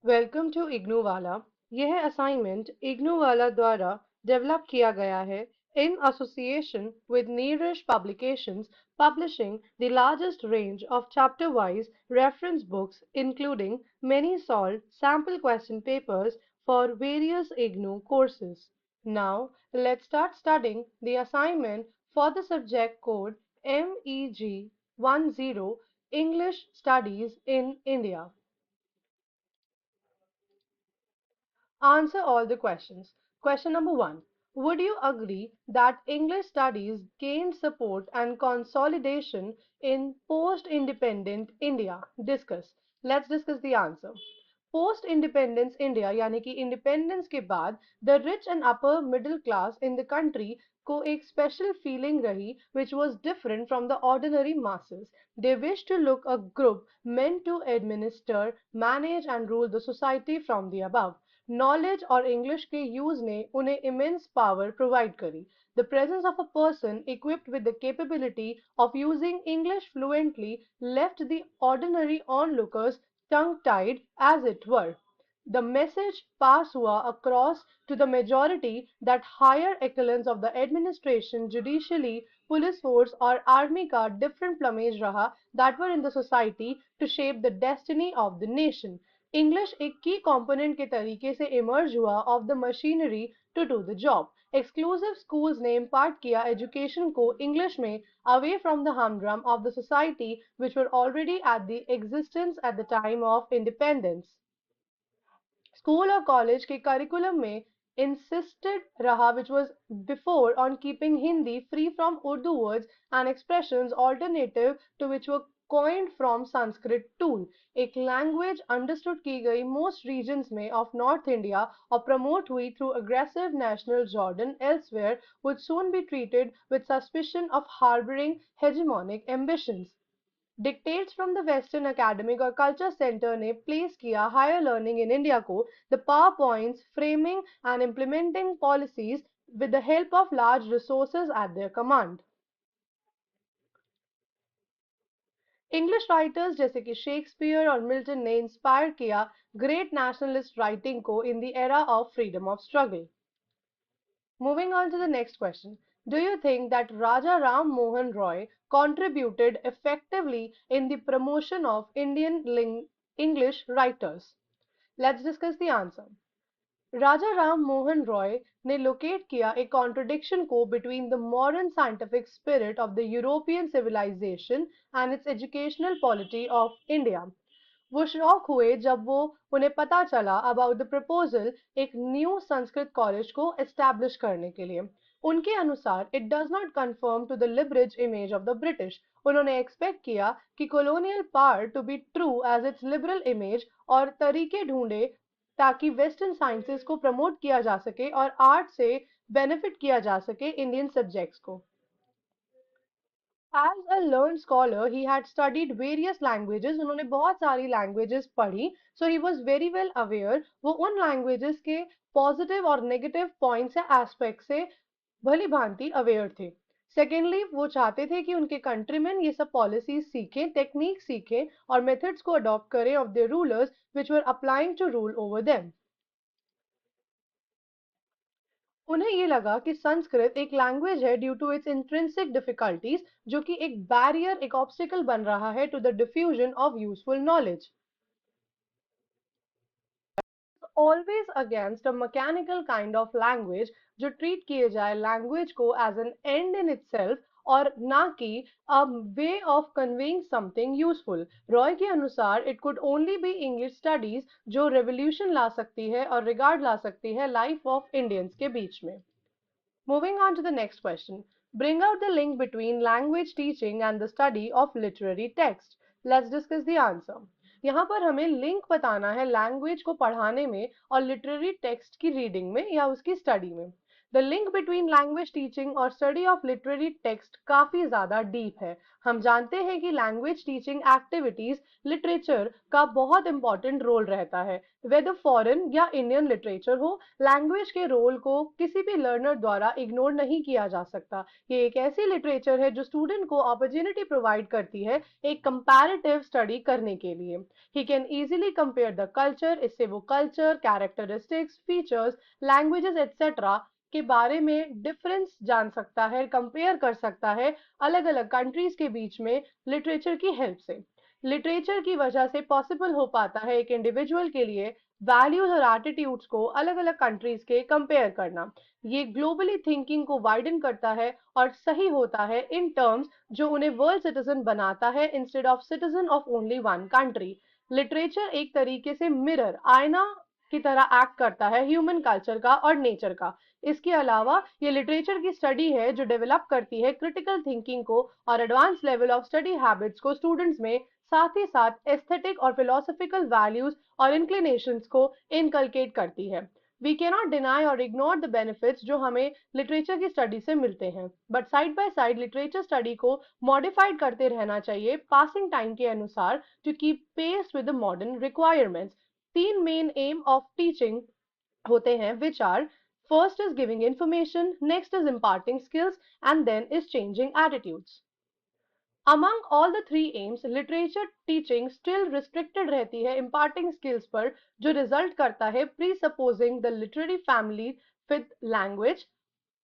Welcome to IGNOU वाला। यह assignment IGNOU वाला द्वारा डेवलप किया गया है in association with Neeraj Publications, publishing the largest range of chapter-wise reference books, including many solved sample question papers for various IGNOU courses. Now, let's start studying the assignment for the subject code MEG10 English Studies in India. Answer all the questions. Question number one. Would you agree that English studies gained support and consolidation in post-independent India? Discuss. Let's discuss the answer. Post independence India यानी कि independence के बाद the rich and upper middle class in the country को एक special feeling रही which was different from the ordinary masses. They wished to look a group meant to administer, manage and rule the society from the above. Knowledge और English के use ने उन्हें immense power provide करी. The presence of a person equipped with the capability of using English fluently left the ordinary onlookers tongue-tied as it were. The message pass हुआ across to the majority that higher echelons of the administration, judicially, police force और army का different plumage रहा that were in the society to shape the destiny of the nation. English एक की component के तरीके से emerge हुआ of the machinery to do the job. Exclusive schools ने इम्पार्ट किया एजुकेशन को इंग्लिश में away from the humdrum of the society which were already at the existence at the time of independence. School और college के curriculum में insisted रहा which was before on keeping Hindi free from Urdu words and expressions alternative to which were coined from Sanskrit tool. एक language understood की गई most regions में of North India और promote हुई through aggressive national Jordan elsewhere would soon be treated with suspicion of harboring hegemonic ambitions. Dictates from the western academic और culture centre ने place किया higher learning in India को the power points framing and implementing policies with the help of large resources at their command. English writers जैसे कि Shakespeare और Milton ने inspire किया great nationalist writing को in the era of freedom of struggle. Moving on to the next question. Do you think that Raja Ram Mohan Roy contributed effectively in the promotion of Indian English writers? Let's discuss the answer. Raja Ram Mohan Roy ने locate किया एक contradiction को between the modern scientific spirit of the European civilization and its educational polity of India. वो shock हुए जब वो उन्हें पता चला अबाउट द प्रपोजल एक न्यू संस्कृत कॉलेज को एस्टैब्लिश करने के लिए. उनके अनुसार it does not conform to the liberal image of the British. उन्होंने एक्सपेक्ट किया कि colonial power to be true as its liberal image और तरीके ढूंढे ताकि वेस्टर्न साइंसेस को प्रमोट किया जा सके और आर्ट से बेनिफिट किया जा सके इंडियन सब्जेक्ट्स को. As a learned scholar, he had studied various languages. उन्होंने बहुत सारी languages पढ़ी. So he was very well aware. वो उन languages के positive और negative points या aspects से भली भांति aware थे. Secondly, वो चाहते थे कि उनके countrymen ये सब policies सीखें, techniques सीखें और methods को adopt करें of their rulers which were applying to rule over them. उन्हें ये लगा कि संस्कृत एक लैंग्वेज है due to its intrinsic difficulties जो कि एक बैरियर एक ऑब्स्टिकल बन रहा है to the diffusion of useful knowledge. Always against a mechanical kind of language जो ट्रीट किए जाए लैंग्वेज को as an end in itself और ना कि a way of conveying something useful. Roy के अनुसार it could only be English studies जो रेवोल्यूशन ला सकती है और रिगार्ड ला सकती है लाइफ ऑफ इंडियंस के बीच में. Moving on to the next question. Bring out the link between language teaching and the study of literary text. Let's discuss the answer. यहाँ पर हमें लिंक बताना है लैंग्वेज को पढ़ाने में और लिटरेरी टेक्स्ट की रीडिंग में या उसकी स्टडी में. The link between language teaching और स्टडी ऑफ लिटरेरी टेक्स्ट काफी ज्यादा डीप है। हम जानते हैं कि लैंग्वेज टीचिंग एक्टिविटीज लिटरेचर का बहुत इंपॉर्टेंट रोल रहता है। वेदर फॉरेन या इंडियन लिटरेचर हो, लैंग्वेज के रोल को किसी भी लर्नर द्वारा इग्नोर नहीं किया जा सकता। ये एक ऐसी लिटरेचर है जो स्टूडेंट को अपॉर्चुनिटी प्रोवाइड करती है एक कंपैरेटिव स्टडी करने के लिए। He can easily compare the culture, इससे वो culture, characteristics, features, languages etcetera के बारे में डिफरेंस जान सकता है, कंपेयर कर सकता है अलग अलग कंट्रीज के बीच में लिटरेचर की हेल्प से। लिटरेचर की वजह से पॉसिबल हो पाता है एक इंडिविजुअल के लिए वैल्यूज और एटीट्यूड्स को अलग अलग कंट्रीज के कंपेयर करना। ये ग्लोबली थिंकिंग को वाइडन करता है और सही होता है इन टर्म्स जो उन्हें वर्ल्ड सिटीजन बनाता है instead of citizen of only one country. Literature एक तरीके से मिरर, आईना की तरह एक्ट करता है ह्यूमन कल्चर का और नेचर का। इसके अलावा ये लिटरेचर की स्टडी है जो डेवलप करती है क्रिटिकल थिंकिंग को और advance level of study habits को स्टूडेंट्स में, साथ ही साथ एस्थेटिक और फिलोसफिकल वैल्यूज और इंक्लिनेशंस को इनकलकेट करती है। वी कैनॉट डिनाई और इग्नोर द बेनिफिट्स जो हमें लिटरेचर की स्टडी से मिलते हैं, but side by side literature study को मॉडिफाइड करते रहना चाहिए पासिंग टाइम के अनुसार to keep pace with the modern requirements. तीन मेन एम ऑफ टीचिंग होते हैं which are first is giving information, next is imparting skills, and then is changing attitudes. Among all the three aims, literature teaching still restricted रहती है imparting skills पर, जो result करता है presupposing the literary family with language.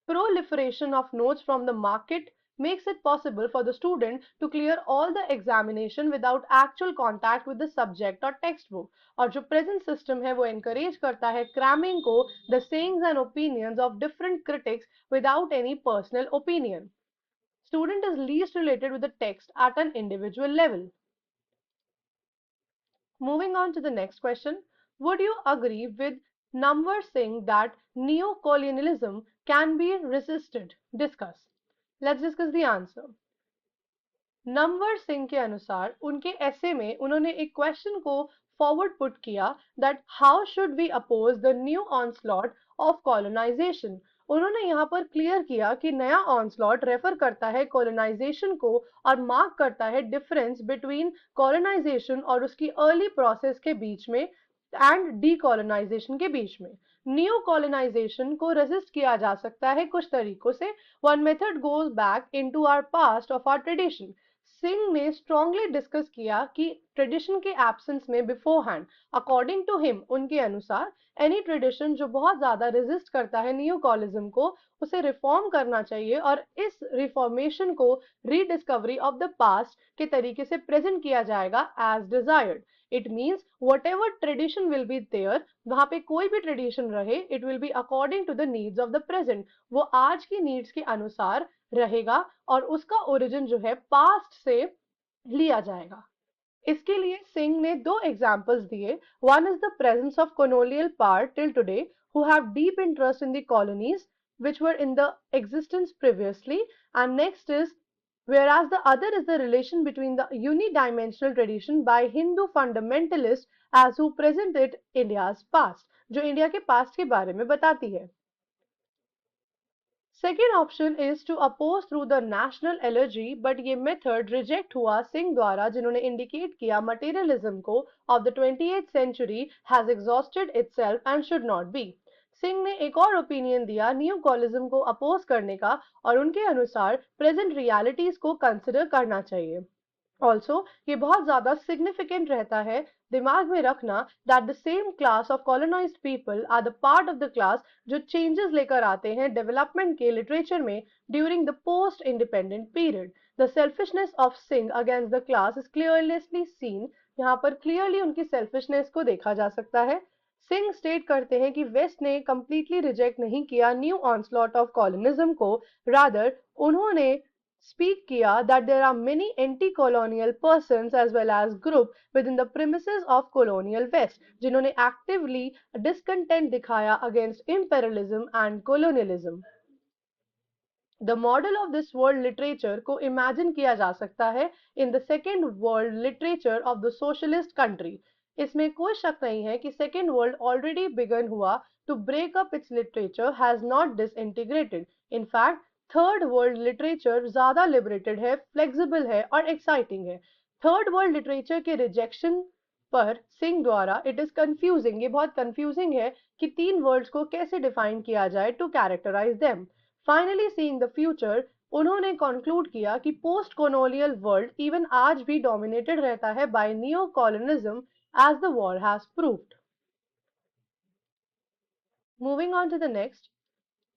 Proliferation of notes from the market makes it possible for the student to clear all the examination without actual contact with the subject or textbook. और जो present system है वो encourage करता है cramming को, the sayings and opinions of different critics without any personal opinion. Student is least related with the text at an individual level. Moving on to the next question. Would you agree with Namvar Singh that neo-colonialism can be resisted? Discuss. Let's discuss the answer. नमवर Singh के अनुसार उनके ऐसे में उन्होंने एक question को forward put किया that how should we oppose the new onslaught of colonization. उन्होंने यहाँ पर क्लियर किया कि नया ऑनस्लॉट रेफर करता है कॉलोनाइजेशन को और मार्क करता है डिफरेंस बिटवीन कॉलोनाइजेशन और उसकी अर्ली प्रोसेस के बीच में एंड डीकॉलोनाइजेशन के बीच में। न्यू कॉलोनाइजेशन को रेजिस्ट किया जा सकता है कुछ तरीकों से। One method goes back into our past of our tradition. Singh ने स्ट्रांगली डिस्कस किया कि ट्रेडिशन के एब्सेंस में beforehand, according to him, उनके अनुसार एनी ट्रेडिशन जो बहुत ज्यादा रेजिस्ट करता है न्यू कॉलिज्म को, उसे रिफॉर्म करना चाहिए और इस रिफॉर्मेशन को रीडिस्कवरी ऑफ द पास्ट के तरीके से प्रेजेंट किया जाएगा as desired. It means whatever tradition will be there, वहां पे कोई भी ट्रेडिशन रहे, it will be according to the needs of the present, वो आज की नीड्स के अनुसार रहेगा और उसका ओरिजिन जो है पास्ट से लिया जाएगा। इसके लिए सिंह ने दो एग्जाम्पल्स दिए। One is the presence of colonial power till today who have deep interest in the colonies which were in the existence previously, and next is whereas the other is the relation between the unidimensional tradition by Hindu fundamentalists as who present it India's past, जो India के past के बारे में बताती है। Second option is to oppose through the national allergy, but ये method reject हुआ सिंह द्वारा, जिन्होंने इंडिकेट किया मटेरियलिज्म को of the 20th century has exhausted itself and should not be. Singh ने एक और ओपिनियन दिया न्यू कॉलिज्म को अपोज करने का और उनके अनुसार प्रेजेंट रियलिटीज को कंसिडर करना चाहिए। ऑल्सो ये बहुत ज्यादा सिग्निफिकेंट रहता है दिमाग में रखना that the same class of colonized people are the part of the class जो चेंजेस लेकर आते हैं डेवलपमेंट के लिटरेचर में during the post independent period. The selfishness of Singh against the class is clearly seen. यहाँ पर क्लियरली उनकी selfishness को देखा जा सकता है। सिंह स्टेट करते हैं कि वेस्ट ने कंप्लीटली रिजेक्ट नहीं किया न्यू ऑनस्लॉट ऑफ कॉलोनिज्म को, रादर उन्होंने speak किया that there are many anti-colonial persons as well as group within the premises of colonial west जिन्होंने actively discontent दिखाया against imperialism and colonialism. The model of this world literature को imagine किया जा सकता है in the second world literature of the socialist country. इसमें कोई शक नहीं है कि सेकेंड वर्ल्ड ऑलरेडी बिगन हुआ to break up its literature has not disintegrated. In fact third world literature ज्यादा लिबरेटेड है, फ्लेक्सिबल है और एक्साइटिंग है। थर्ड वर्ल्ड लिटरेचर के रिजेक्शन पर सिंह द्वारा इट इज कंफ्यूजिंग, ये बहुत कंफ्यूजिंग है कि तीन वर्ड्स को कैसे डिफाइन किया जाए to characterize them. Finally seeing the future, उन्होंने कंक्लूड किया कि पोस्ट कॉलोनियल वर्ल्ड इवन आज भी डोमिनेटेड रहता है by neo colonism as the war has proved. Moving on to the next,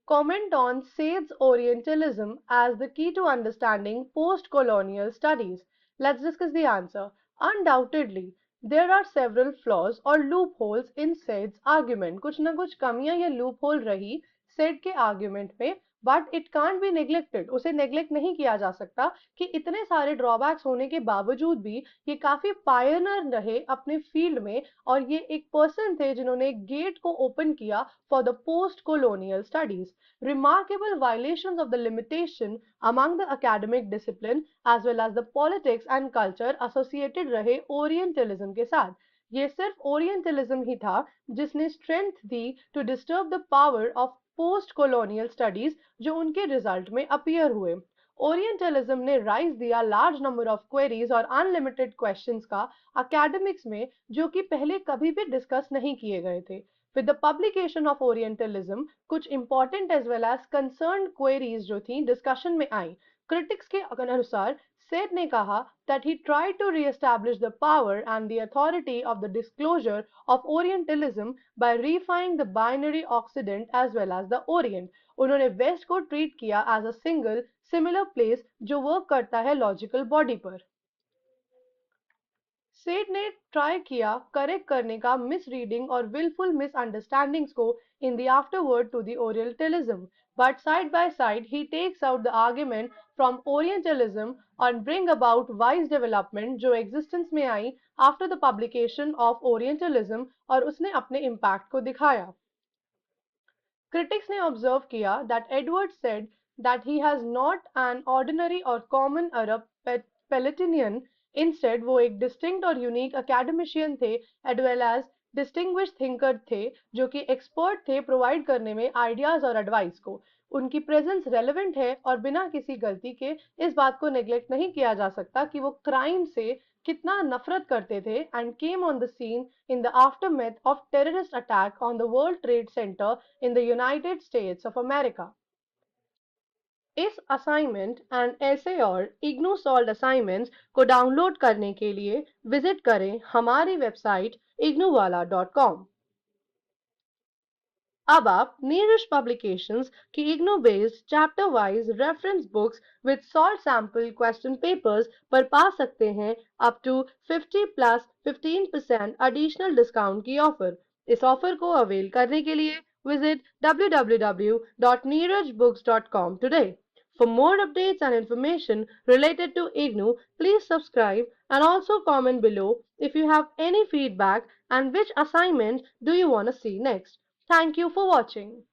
comment on Said's Orientalism as the key to understanding post-colonial studies. Let's discuss the answer. Undoubtedly, there are several flaws or loopholes in Said's argument. कुछ ना कुछ कमियां या loophole रही Said के argument में, but it can't be neglected, उसे neglect नहीं किया जा सकता कि इतने सारे ड्रॉबैक्स होने के बावजूद भी ये काफी पायनर रहे अपने फील्ड में, और ये एक पर्सन थे जिन्होंने गेट को ओपन किया for the post colonial studies. Remarkable violations of the limitation among the academic discipline as well as the politics and culture associated रहे ओरिएंटलिज्म के साथ। ये सिर्फ ओरिएंटलिज्म ही था जिसने स्ट्रेंथ दी to disturb the power of post colonial studies जो उनके रिजल्ट में अपीयर हुए। ओरिएंटलिज्म ने राइज दिया लार्ज नंबर ऑफ क्वेरीज और अनलिमिटेड क्वेश्चंस का अकेडमिक्स में, जो कि पहले कभी भी डिस्कस नहीं किए गए थे। With the publication of orientalism कुछ important as well as concern queries जो थी डिस्कशन में आई। क्रिटिक्स के अनुसार Said ने कहा that he tried to re-establish the power and the authority of the disclosure of Orientalism by reifying the binary Occident as well as the Orient. उन्होंने west को treat किया as a single similar place जो work करता है logical body पर। Said ने try किया correct करने का मिसरीडिंग और विलफुल मिसअंडरस्टैंडिंग्स को in the afterward to the orientalism, but side by side he takes out the argument from Orientalism and bring about wise development जो existence में आई after the publication of Orientalism, और उसने अपने impact को दिखाया। Critics ने observe किया that Edward said that he has not an ordinary or common Arab Palatinian. Instead वो एक distinct और unique academician थे as well as distinguished thinker थे जो कि expert थे provide करने में ideas और advice को। उनकी presence relevant है और बिना किसी गलती के इस बात को neglect नहीं किया जा सकता कि वो crime से कितना नफरत करते थे and came on the scene in the aftermath of terrorist attack on the World Trade Center in the United States of America. इस असाइनमेंट एंड ऐसे और इग्नू सॉल्व्ड असाइनमेंट्स को डाउनलोड करने के लिए विजिट करें हमारी वेबसाइट ignuwala.com। अब आप नीरज पब्लिकेशंस की IGNOU based chapter wise reference books with solve sample question papers पर पा सकते हैं up to 50 plus 15% additional discount की ऑफर। इस ऑफर को अवेल करने के लिए visit www.neerajbooks.com today. For more updates and information related to IGNU, please subscribe and also comment below if you have any feedback and which assignment do you want to see next. Thank you for watching.